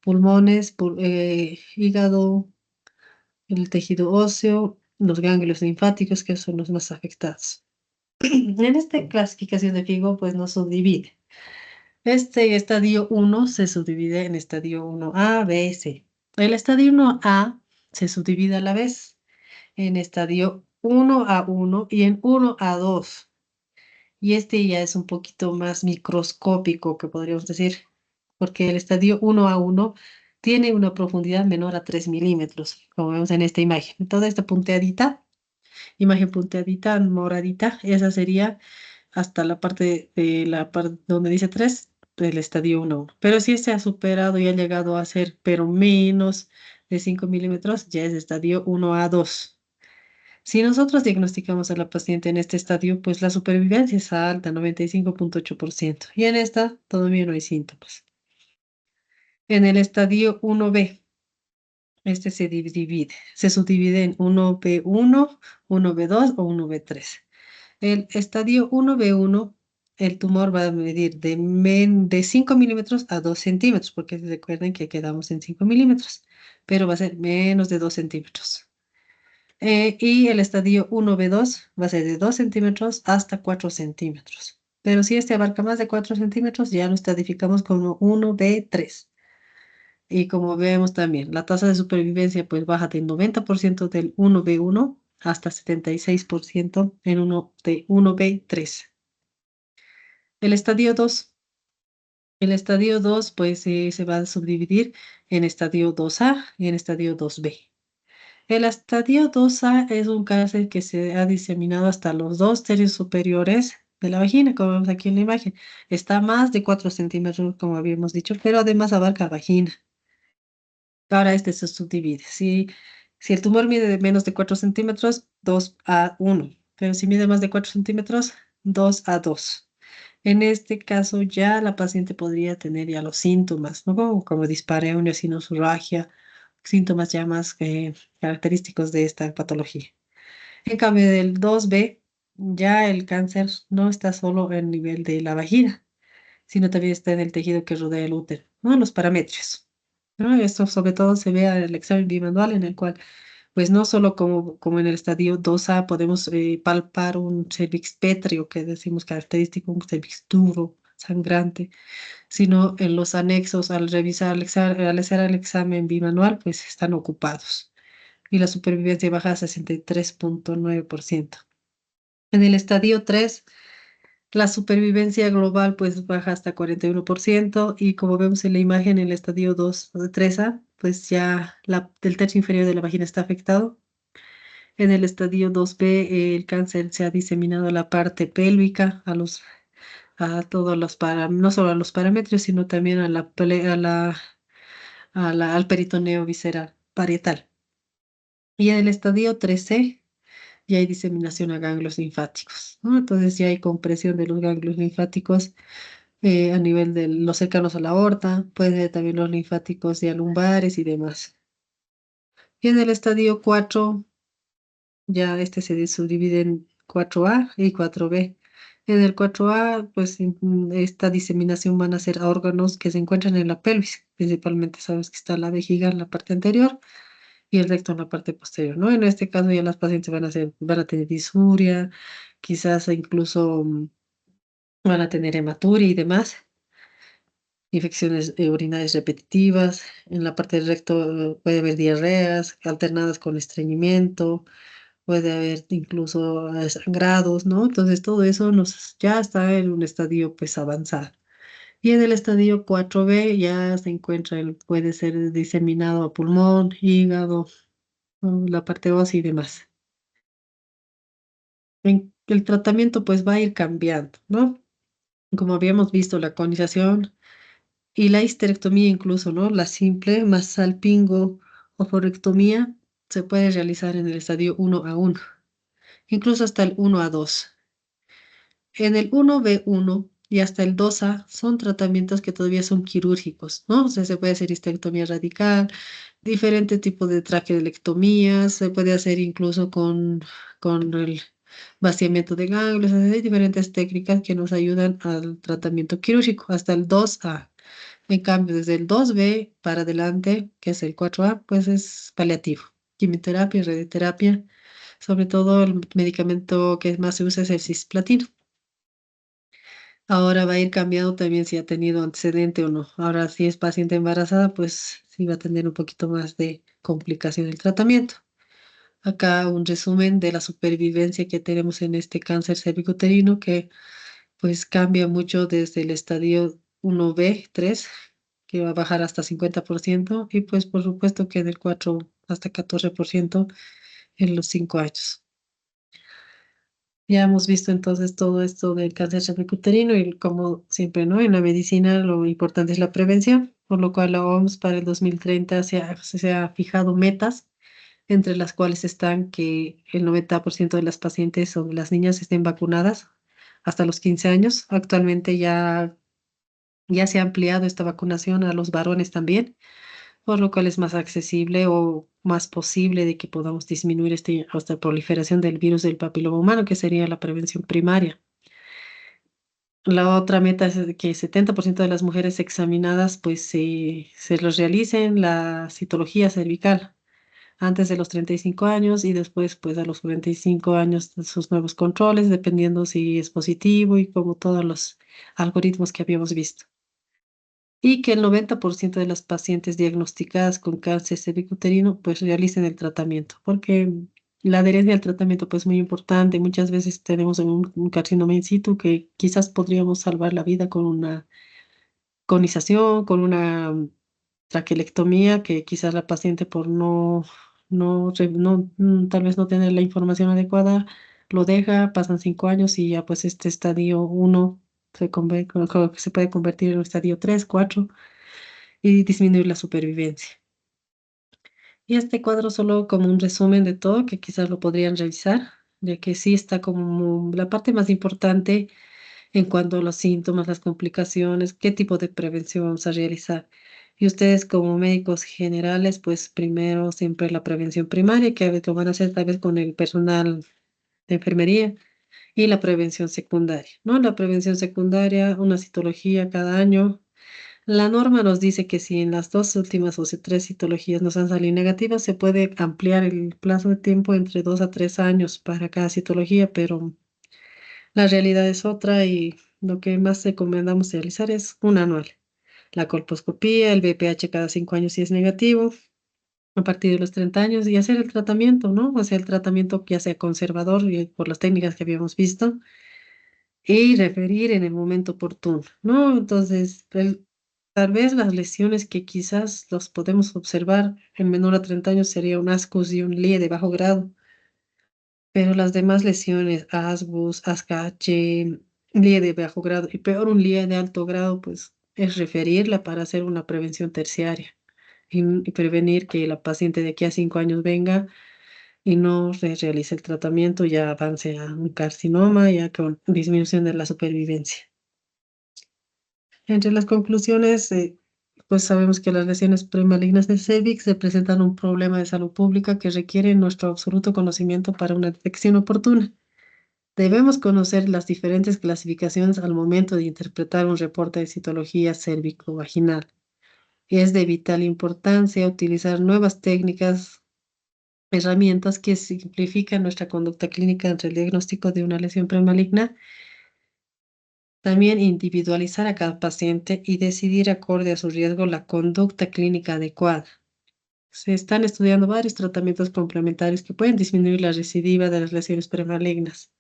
pulmones, hígado, el tejido óseo, los ganglios linfáticos, que son los más afectados. En esta clasificación de FIGO, pues nos subdivide. Este estadio 1 se subdivide en estadio 1A, B, C. El estadio 1A se subdivide a la vez en estadio 1A1 y en 1A2. Y este ya es un poquito más microscópico, que podríamos decir, porque el estadio 1A1 tiene una profundidad menor a 3 milímetros, como vemos en esta imagen. Toda esta punteadita, imagen punteadita, moradita, esa sería hasta la parte de la parte donde dice 3 del estadio 1. Pero si este ha superado y ha llegado a ser, pero menos de 5 milímetros, ya es estadio 1A2. Si nosotros diagnosticamos a la paciente en este estadio, pues la supervivencia es alta, 95,8%. Y en esta todavía no hay síntomas. En el estadio 1B, este se subdivide en 1B1, 1B2 o 1B3. El estadio 1B1, el tumor va a medir de 5 milímetros a 2 centímetros, porque recuerden que quedamos en 5 milímetros, pero va a ser menos de 2 centímetros. Y el estadio 1B2 va a ser de 2 centímetros hasta 4 centímetros. Pero si este abarca más de 4 centímetros, ya lo estadificamos como 1B3. Y como vemos también, la tasa de supervivencia pues baja del 90% del 1B1 hasta 76% en de 1B3. El estadio 2. El estadio 2 pues se va a subdividir en estadio 2A y en estadio 2B. El estadio 2A es un cáncer que se ha diseminado hasta los 2 tercios superiores de la vagina, como vemos aquí en la imagen. Está a más de 4 centímetros, como habíamos dicho, pero además abarca vagina. Ahora este se subdivide. Si el tumor mide de menos de 4 centímetros, 2A1. Pero si mide más de 4 centímetros, 2A2. En este caso ya la paciente podría tener ya los síntomas, ¿no? Como dispareunia, sinusurragia, síntomas ya más característicos de esta patología. En cambio del 2B, ya el cáncer no está solo en nivel de la vagina, sino también está en el tejido que rodea el útero, ¿no? Los parametrios, ¿no? Esto sobre todo se ve al examen bimanual en el cual, pues no solo como en el estadio 2A podemos palpar un cervix pétreo, que decimos característico, un cervix duro, sangrante, sino en los anexos al revisar, al hacer el examen bimanual, pues están ocupados. Y la supervivencia baja a 63,9%. En el estadio 3 la supervivencia global pues baja hasta 41% y como vemos en la imagen en el estadio 2 de 3A, pues ya el tercio inferior de la vagina está afectado. En el estadio 2B el cáncer se ha diseminado a la parte pélvica, a todos los no solo a los parámetros, sino también al peritoneo visceral, parietal. Y en el estadio 3C ya hay diseminación a ganglios linfáticos, ¿no? Entonces ya hay compresión de los ganglios linfáticos a nivel de los cercanos a la aorta, puede ser también los linfáticos ya lumbares y demás. Y en el estadio 4, ya este se subdivide en 4A y 4B. En el 4A, pues esta diseminación van a ser a órganos que se encuentran en la pelvis, principalmente sabes que está la vejiga en la parte anterior y el recto en la parte posterior, ¿no? En este caso ya las pacientes van a tener disuria, quizás incluso van a tener hematuria y demás, infecciones urinarias repetitivas. En la parte del recto puede haber diarreas alternadas con estreñimiento, puede haber incluso sangrados, ¿no? Entonces todo eso ya está en un estadio pues avanzado. Y en el estadio 4B ya se encuentra, puede ser diseminado a pulmón, hígado, ¿no? La parte ósea y demás. El tratamiento pues va a ir cambiando, ¿no? Como habíamos visto, la conización y la histerectomía incluso, ¿no? La simple más salpingo o forectomía se puede realizar en el estadio 1A1, incluso hasta el 1A2. En el 1B1 y hasta el 2A son tratamientos que todavía son quirúrgicos, ¿no? O sea, se puede hacer histerectomía radical, diferentes tipos de traqueolectomías, se puede hacer incluso con el vaciamiento de ganglios, hay diferentes técnicas que nos ayudan al tratamiento quirúrgico hasta el 2A. En cambio, desde el 2B para adelante, que es el 4A, pues es paliativo, quimioterapia, radioterapia, sobre todo el medicamento que más se usa es el cisplatino. Ahora va a ir cambiando también si ha tenido antecedente o no. Ahora, si es paciente embarazada, pues sí va a tener un poquito más de complicación el tratamiento. Acá un resumen de la supervivencia que tenemos en este cáncer cervicuterino que pues cambia mucho desde el estadio 1B3 que va a bajar hasta 50% y pues por supuesto que del 4 hasta 14% en los 5 años. Ya hemos visto entonces todo esto del cáncer cervicuterino y como siempre, ¿no? En la medicina lo importante es la prevención, por lo cual la OMS para el 2030 se ha fijado metas, entre las cuales están que el 90% de las pacientes o de las niñas estén vacunadas hasta los 15 años. Actualmente ya se ha ampliado esta vacunación a los varones también, por lo cual es más accesible o más posible de que podamos disminuir esta proliferación del virus del papiloma humano, que sería la prevención primaria. La otra meta es de que 70% de las mujeres examinadas pues se los realicen la citología cervical antes de los 35 años y después pues a los 45 años sus nuevos controles, dependiendo si es positivo y como todos los algoritmos que habíamos visto. Y que el 90% de las pacientes diagnosticadas con cáncer cervicuterino pues realicen el tratamiento, porque la adherencia al tratamiento pues es muy importante. Muchas veces tenemos un carcinoma in situ que quizás podríamos salvar la vida con una conización, con una traquelectomía, que quizás la paciente por tal vez no tener la información adecuada, lo deja, pasan 5 años y ya pues este estadio 1 se puede convertir en un estadio 3, 4 y disminuir la supervivencia. Y este cuadro solo como un resumen de todo, que quizás lo podrían revisar, ya que sí está como la parte más importante en cuanto a los síntomas, las complicaciones, qué tipo de prevención vamos a realizar. Y ustedes como médicos generales, pues primero siempre la prevención primaria, que a veces lo van a hacer tal vez con el personal de enfermería, y la prevención secundaria, ¿no? La prevención secundaria, una citología cada año. La norma nos dice que si en las dos últimas o sea, tres citologías nos han salido negativas, se puede ampliar el plazo de tiempo entre 2 a 3 años para cada citología, pero la realidad es otra y lo que más recomendamos realizar es un anual. La colposcopía, el BPH cada 5 años si es negativo, a partir de los 30 años y hacer el tratamiento, ¿no? O sea, el tratamiento que ya sea conservador y por las técnicas que habíamos visto y referir en el momento oportuno, ¿no? Entonces, tal vez las lesiones que quizás los podemos observar en menor a 30 años sería un ascus y un LIE de bajo grado, pero las demás lesiones, ascus, ASCH, LIE de bajo grado y peor un LIE de alto grado, pues es referirla para hacer una prevención terciaria y prevenir que la paciente de aquí a 5 años venga y no se realice el tratamiento, ya avance a un carcinoma, ya con disminución de la supervivencia. Entre las conclusiones, pues sabemos que las lesiones premalignas de cervix representan un problema de salud pública que requiere nuestro absoluto conocimiento para una detección oportuna. Debemos conocer las diferentes clasificaciones al momento de interpretar un reporte de citología cérvico-vaginal. Es de vital importancia utilizar nuevas técnicas, herramientas que simplifican nuestra conducta clínica entre el diagnóstico de una lesión premaligna. También individualizar a cada paciente y decidir acorde a su riesgo la conducta clínica adecuada. Se están estudiando varios tratamientos complementarios que pueden disminuir la recidiva de las lesiones premalignas.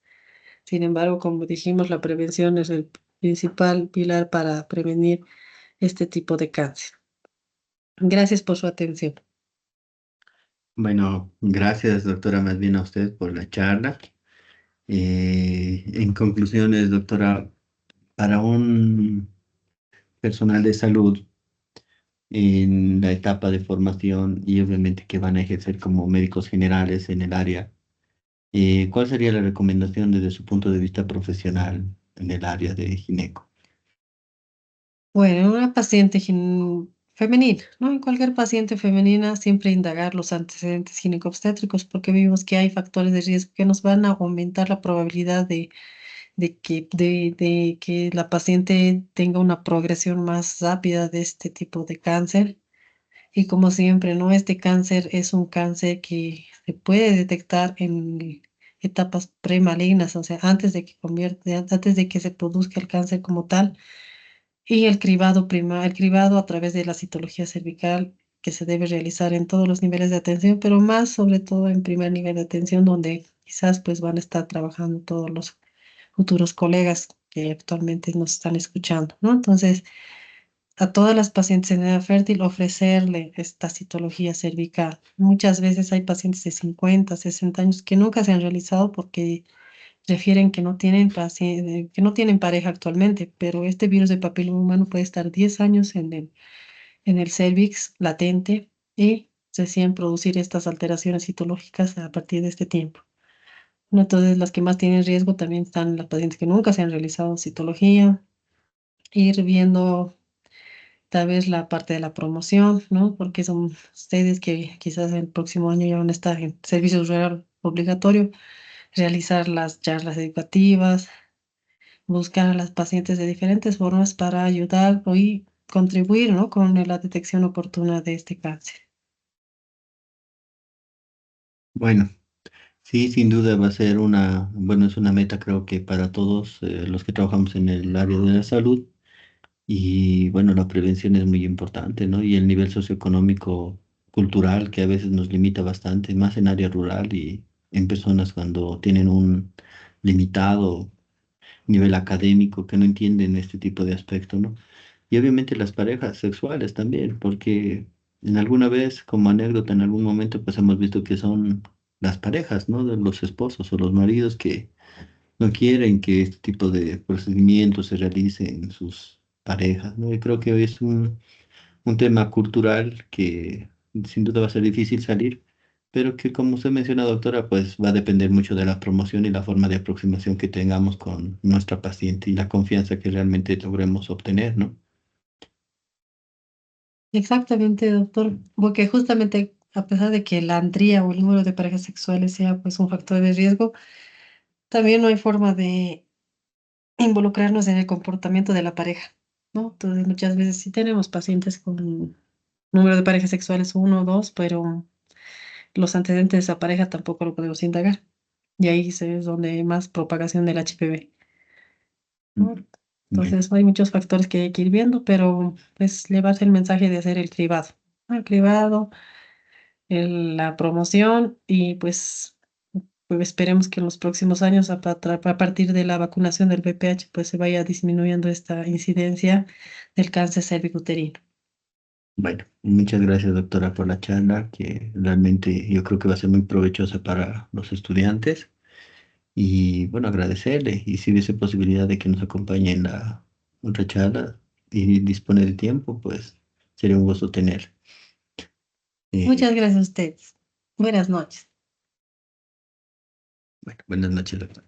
Sin embargo, como dijimos, la prevención es el principal pilar para prevenir este tipo de cáncer. Gracias por su atención. Bueno, gracias, doctora, más bien a usted por la charla. En conclusiones, doctora, para un personal de salud en la etapa de formación y obviamente que van a ejercer como médicos generales en el área, ¿cuál sería la recomendación desde su punto de vista profesional en el área de gineco? Bueno, una paciente femenina, ¿no? En cualquier paciente femenina siempre indagar los antecedentes ginecobstétricos porque vimos que hay factores de riesgo que nos van a aumentar la probabilidad de que la paciente tenga una progresión más rápida de este tipo de cáncer. Y como siempre, ¿no? Este cáncer es un cáncer que se puede detectar en etapas premalignas, o sea, antes de que se produzca el cáncer como tal. Y el cribado a través de la citología cervical que se debe realizar en todos los niveles de atención, pero más sobre todo en primer nivel de atención, donde quizás pues van a estar trabajando todos los futuros colegas que actualmente nos están escuchando, ¿no? Entonces, a todas las pacientes en edad fértil ofrecerle esta citología cervical. Muchas veces hay pacientes de 50, 60 años que nunca se han realizado porque refieren que no tienen que no tienen pareja actualmente, pero este virus de papiloma humano puede estar 10 años en el cervix latente y recién producir estas alteraciones citológicas a partir de este tiempo. ¿No? Entonces, las que más tienen riesgo también están las pacientes que nunca se han realizado citología, ir viendo tal vez la parte de la promoción, ¿no? Porque son ustedes que quizás el próximo año ya van a estar en servicio rural obligatorio, realizar las charlas educativas, buscar a las pacientes de diferentes formas para ayudar y contribuir, ¿no? Con la detección oportuna de este cáncer. Bueno, sí, sin duda va a ser bueno, es una meta creo que para todos los que trabajamos en el área de la salud. Y bueno, la prevención es muy importante, ¿no? Y el nivel socioeconómico, cultural, que a veces nos limita bastante, más en área rural y en personas cuando tienen un limitado nivel académico, que no entienden este tipo de aspectos, ¿no? Y obviamente las parejas sexuales también, porque en alguna vez, como anécdota, en algún momento, pues hemos visto que son las parejas, ¿no? De los esposos o los maridos que no quieren que este tipo de procedimientos se realicen en sus parejas, ¿no? Y creo que hoy es un tema cultural que sin duda va a ser difícil salir, pero que como usted menciona, doctora, pues va a depender mucho de la promoción y la forma de aproximación que tengamos con nuestra paciente y la confianza que realmente logremos obtener, ¿no? Exactamente, doctor, porque justamente a pesar de que la andría o el número de parejas sexuales sea pues un factor de riesgo, También no hay forma de involucrarnos en el comportamiento de la pareja, ¿no? Entonces, muchas veces sí tenemos pacientes con número de parejas sexuales uno o dos, pero los antecedentes de esa pareja tampoco lo podemos indagar. Y ahí es donde hay más propagación del HPV, ¿no? Mm. Bueno, Entonces, hay muchos factores que hay que ir viendo, pero pues llevarse el mensaje de hacer el cribado, ¿no? El cribado, la promoción y pues esperemos que en los próximos años, a partir de la vacunación del VPH, pues se vaya disminuyendo esta incidencia del cáncer cervicuterino. bueno, muchas gracias, doctora, por la charla, que realmente yo creo que va a ser muy provechosa para los estudiantes. Y bueno, agradecerle. Y si hubiese posibilidad de que nos acompañe en la otra charla y dispone de tiempo, pues sería un gusto tener. Eh, Muchas gracias a ustedes. Buenas noches. bueno, buenas noches, doctora.